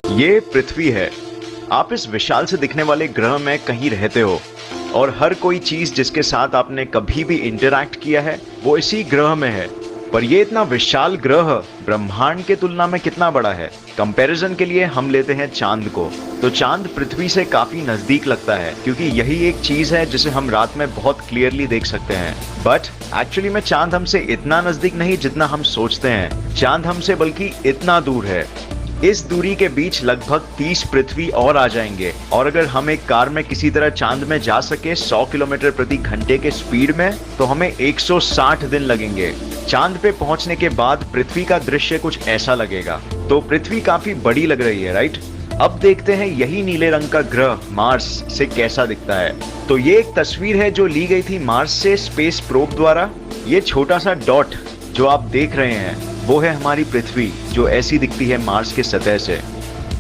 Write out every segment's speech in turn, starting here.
ये पृथ्वी है। आप इस विशाल से दिखने वाले ग्रह में कहीं रहते हो और हर कोई चीज जिसके साथ आपने कभी भी इंटरैक्ट किया है वो इसी ग्रह में है। पर ये इतना विशाल ग्रह ब्रह्मांड के तुलना में कितना बड़ा है? कंपैरिजन के लिए हम लेते हैं चांद को। तो चांद पृथ्वी से काफी नजदीक लगता है क्योंकि यही एक चीज है जिसे हम रात में बहुत क्लियरली देख सकते हैं। बट एक्चुअली में चांद हमसे इतना नजदीक नहीं जितना हम सोचते हैं। चांद हमसे बल्कि इतना दूर है। इस दूरी के बीच लगभग 30 पृथ्वी और आ जाएंगे। और अगर हम एक कार में किसी तरह चांद में जा सके 100 किलोमीटर प्रति घंटे के स्पीड में, तो हमें 160 दिन लगेंगे। चांद पे पहुंचने के बाद पृथ्वी का दृश्य कुछ ऐसा लगेगा। तो पृथ्वी काफी बड़ी लग रही है, राइट? अब देखते हैं यही नीले रंग का ग्रह मार्स से कैसा दिखता है। तो ये एक तस्वीर है जो ली गई थी मार्स से स्पेस प्रोब द्वारा। ये छोटा सा डॉट जो आप देख रहे हैं वो है हमारी पृथ्वी, जो ऐसी दिखती है मार्स के सतह से।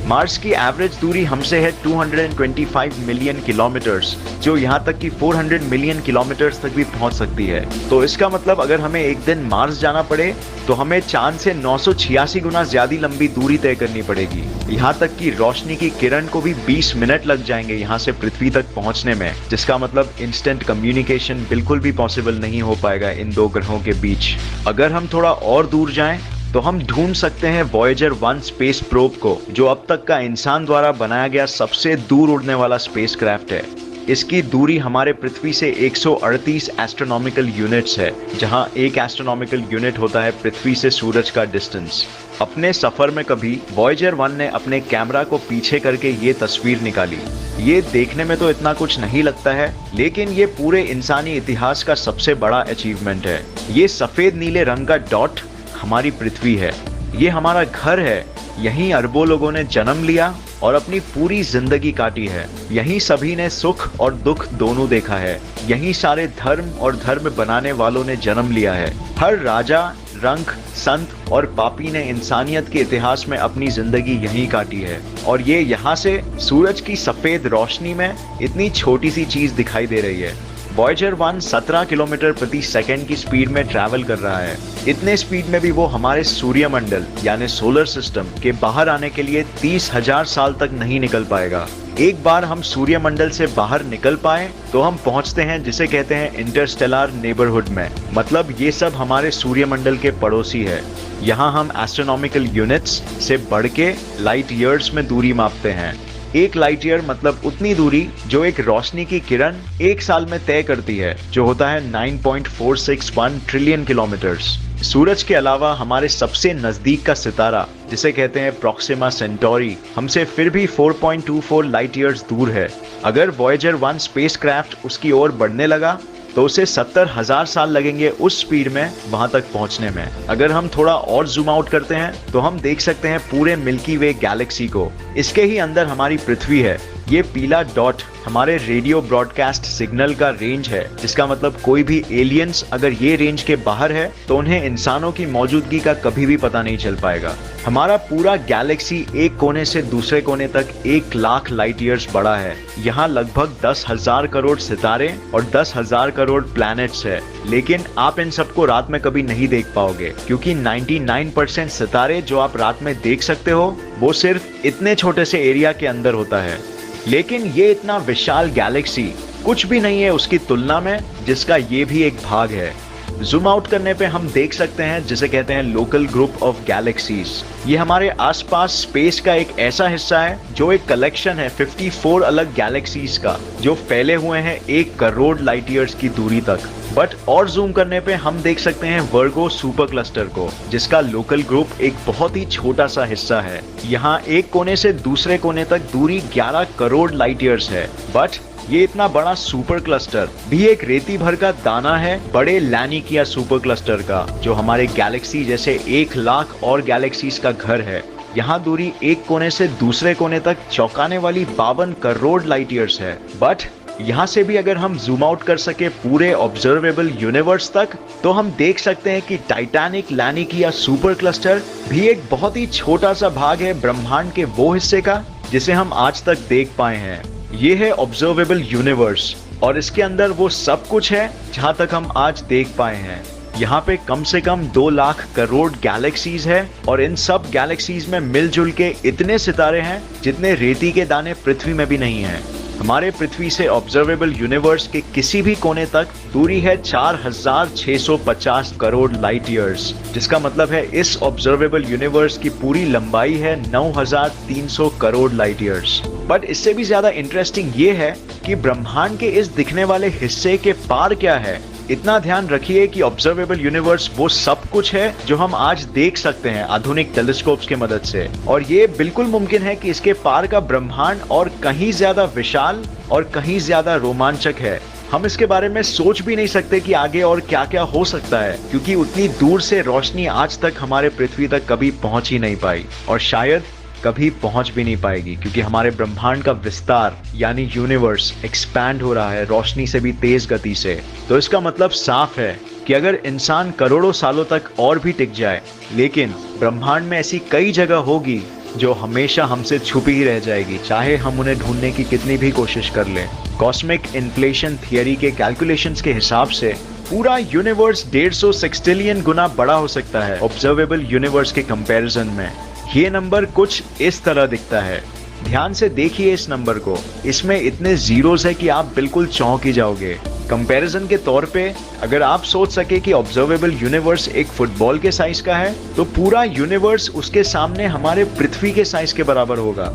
मार्स की एवरेज दूरी हमसे है 225 मिलियन किलोमीटर्स, जो यहाँ तक कि 400 मिलियन किलोमीटर्स तक भी पहुँच सकती है। तो इसका मतलब अगर हमें एक दिन मार्स जाना पड़े तो हमें चांद से 986 गुना ज्यादा लंबी दूरी तय करनी पड़ेगी। यहाँ तक कि रोशनी की किरण को भी 20 मिनट लग जाएंगे यहाँ से पृथ्वी तक पहुँचने में, जिसका मतलब इंस्टेंट कम्युनिकेशन बिल्कुल भी पॉसिबल नहीं हो पाएगा इन दो ग्रहों के बीच। अगर हम थोड़ा और दूर जाएं तो हम ढूंढ सकते हैं वॉयेजर 1 स्पेस प्रोब को, जो अब तक का इंसान द्वारा बनाया गया सबसे दूर उड़ने वाला स्पेसक्राफ्ट है। इसकी दूरी हमारे पृथ्वी से 138 एस्ट्रोनॉमिकल यूनिट्स है, जहां एक एस्ट्रोनॉमिकल यूनिट होता है पृथ्वी से सूरज का डिस्टेंस। अपने सफर में कभी वॉयेजर 1 ने अपने कैमरा को पीछे करके ये तस्वीर निकाली। ये देखने में तो इतना कुछ नहीं लगता है, लेकिन ये पूरे इंसानी इतिहास का सबसे बड़ा अचीवमेंट है। ये सफेद नीले रंग का डॉट हमारी पृथ्वी है। ये हमारा घर है। यहीं अरबों लोगों ने जन्म लिया और अपनी पूरी जिंदगी काटी है। यहीं सभी ने सुख और दुख दोनों देखा है। यहीं सारे धर्म और धर्म बनाने वालों ने जन्म लिया है। हर राजा, रंक, संत और पापी ने इंसानियत के इतिहास में अपनी जिंदगी यहीं काटी है। और ये यहाँ से सूरज की सफेद रोशनी में इतनी छोटी सी चीज दिखाई दे रही है। वॉयेजर 1 17 किलोमीटर प्रति सेकंड की स्पीड में ट्रैवल कर रहा है। इतने स्पीड में भी वो हमारे सूर्यमंडल यानी सोलर सिस्टम के बाहर आने के लिए 30,000 साल तक नहीं निकल पाएगा। एक बार हम सूर्यमंडल से बाहर निकल पाए तो हम पहुंचते हैं जिसे कहते हैं इंटरस्टेलर नेबरहुड में। मतलब ये सब हमारे सूर्यमंडल के पड़ोसी है। यहाँ हम एस्ट्रोनॉमिकल यूनिट्स से बढ़ के लाइट ईयर्स में दूरी मापते हैं। एक लाइट ईयर मतलब उतनी दूरी जो एक रोशनी की किरण एक साल में तय करती है, जो होता है 9.461 ट्रिलियन किलोमीटर्स। सूरज के अलावा हमारे सबसे नजदीक का सितारा, जिसे कहते हैं प्रोक्सिमा सेंटोरी, हमसे फिर भी 4.24 लाइट ईयर्स दूर है। अगर वॉयेजर 1 स्पेसक्राफ्ट उसकी ओर बढ़ने लगा तो उसे 70,000 साल लगेंगे उस स्पीड में वहां तक पहुंचने में। अगर हम थोड़ा और जूम आउट करते हैं तो हम देख सकते हैं पूरे मिल्की वे गैलेक्सी को। इसके ही अंदर हमारी पृथ्वी है। ये पीला डॉट हमारे रेडियो ब्रॉडकास्ट सिग्नल का रेंज है, जिसका मतलब कोई भी एलियंस अगर ये रेंज के बाहर है तो उन्हें इंसानों की मौजूदगी का कभी भी पता नहीं चल पाएगा। हमारा पूरा गैलेक्सी एक कोने से दूसरे कोने तक 1 लाख लाइट ईयर्स बड़ा है। यहाँ लगभग 10,000 करोड़ सितारे और 10,000 करोड़ प्लैनेट्स है। लेकिन आप इन सबको रात में कभी नहीं देख पाओगे, क्योंकि 99% सितारे जो आप रात में देख सकते हो वो सिर्फ इतने छोटे से एरिया के अंदर होता है। लेकिन ये इतना विशाल गैलेक्सी कुछ भी नहीं है उसकी तुलना में, जिसका ये भी एक भाग है। जूम आउट करने पे हम देख सकते हैं जिसे कहते हैं लोकल ग्रुप ऑफ गैलेक्सीज। ये हमारे आसपास स्पेस का एक ऐसा हिस्सा है जो एक कलेक्शन है 54 अलग गैलेक्सीज का, जो फैले हुए हैं 1 करोड़ लाइट ईयर्स की दूरी तक। बट और जूम करने पे हम देख सकते हैं वर्गो सुपर क्लस्टर को, जिसका लोकल ग्रुप एक बहुत ही छोटा सा हिस्सा है। यहाँ एक कोने से दूसरे कोने तक दूरी 11 करोड़ लाइट ईयर्स है। बट ये इतना बड़ा सुपर क्लस्टर भी एक रेती भर का दाना है बड़े लैनिकिया सुपर क्लस्टर का, जो हमारे गैलेक्सी जैसे 1 लाख और गैलेक्सीज का घर है। यहाँ दूरी एक कोने से दूसरे कोने तक चौंकाने वाली 52 करोड़ लाइट ईयर्स है। बट यहाँ से भी अगर हम जूम आउट कर सके पूरे ऑब्जर्वेबल यूनिवर्स तक, तो हम देख सकते हैं कि टाइटैनिक लैनिकिया सुपर क्लस्टर भी एक बहुत ही छोटा सा भाग है ब्रह्मांड के वो हिस्से का जिसे हम आज तक देख पाए हैं। ये है ऑब्जर्वेबल यूनिवर्स और इसके अंदर वो सब कुछ है जहां तक हम आज देख पाए हैं। यहाँ पे कम से कम 2 लाख करोड़ गैलेक्सीज है और इन सब गैलेक्सीज में मिलजुल के इतने सितारे हैं जितने रेती के दाने पृथ्वी में भी नहीं हैं। हमारे पृथ्वी से ऑब्जर्वेबल यूनिवर्स के किसी भी कोने तक दूरी है 4650 करोड़ लाइट ईयर्स, जिसका मतलब है इस ऑब्जर्वेबल यूनिवर्स की पूरी लंबाई है 9300 करोड़ लाइट ईयर्स। बट इससे भी ज्यादा इंटरेस्टिंग ये है कि ब्रह्मांड के इस दिखने वाले हिस्से के पार क्या है। इतना ध्यान रखिए कि ऑब्जर्वेबल यूनिवर्स वो सब कुछ है जो हम आज देख सकते हैं आधुनिक टेलीस्कोप्स की मदद से, और ये बिल्कुल मुमकिन है कि इसके पार का ब्रह्मांड और कहीं ज्यादा विशाल और कहीं ज्यादा रोमांचक है। हम इसके बारे में सोच भी नहीं सकते कि आगे और क्या क्या हो सकता है, क्योंकि उतनी दूर से रोशनी आज तक हमारे पृथ्वी तक कभी पहुंच ही नहीं पाई और शायद कभी पहुंच भी नहीं पाएगी, क्योंकि हमारे ब्रह्मांड का विस्तार यानी यूनिवर्स एक्सपैंड हो रहा है रोशनी से भी तेज गति से। तो इसका मतलब साफ है कि अगर इंसान करोड़ों सालों तक और भी टिक जाए, लेकिन ब्रह्मांड में ऐसी कई जगह होगी जो हमेशा हमसे छुपी ही रह जाएगी, चाहे हम उन्हें ढूंढने की कितनी भी कोशिश कर लें। कॉस्मिक इन्फ्लेशन थियरी के कैलकुलेशंस के हिसाब से पूरा यूनिवर्स 150 सेक्सटिलियन गुना बड़ा हो सकता है ऑब्जर्वेबल यूनिवर्स के कंपैरिजन में। ये नंबर कुछ इस तरह दिखता है, ध्यान से देखिए इस नंबर को, इसमें इतने जीरोस है कि आप बिल्कुल चौंक ही जाओगे। कंपैरिजन के तौर पे अगर आप सोच सके कि ऑब्जर्वेबल यूनिवर्स एक फुटबॉल के साइज का है, तो पूरा यूनिवर्स उसके सामने हमारे पृथ्वी के साइज के बराबर होगा।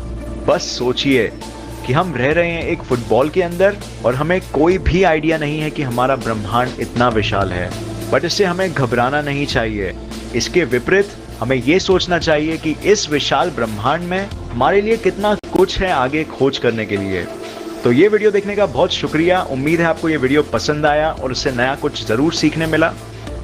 बस सोचिए कि हम रह रहे हैं एक फुटबॉल के अंदर और हमें कोई भी आइडिया नहीं है कि हमारा ब्रह्मांड इतना विशाल है। बट इससे हमें घबराना नहीं चाहिए, इसके विपरीत हमें ये सोचना चाहिए कि इस विशाल ब्रह्मांड में हमारे लिए कितना कुछ है आगे खोज करने के लिए। तो ये वीडियो देखने का बहुत शुक्रिया। उम्मीद है आपको ये वीडियो पसंद आया और उससे नया कुछ जरूर सीखने मिला।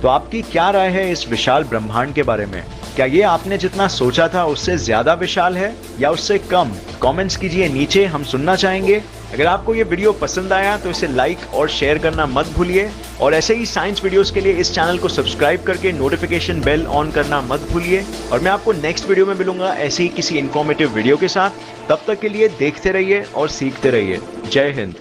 तो आपकी क्या राय है इस विशाल ब्रह्मांड के बारे में? क्या ये आपने जितना सोचा था उससे ज्यादा विशाल है या उससे कम? कमेंट्स कीजिए नीचे, हम सुनना चाहेंगे। अगर आपको ये वीडियो पसंद आया तो इसे लाइक और शेयर करना मत भूलिए, और ऐसे ही साइंस वीडियोस के लिए इस चैनल को सब्सक्राइब करके नोटिफिकेशन बेल ऑन करना मत भूलिए। और मैं आपको नेक्स्ट वीडियो में मिलूंगा ऐसे ही किसी इन्फॉर्मेटिव वीडियो के साथ। तब तक के लिए देखते रहिए और सीखते रहिए। जय हिंद।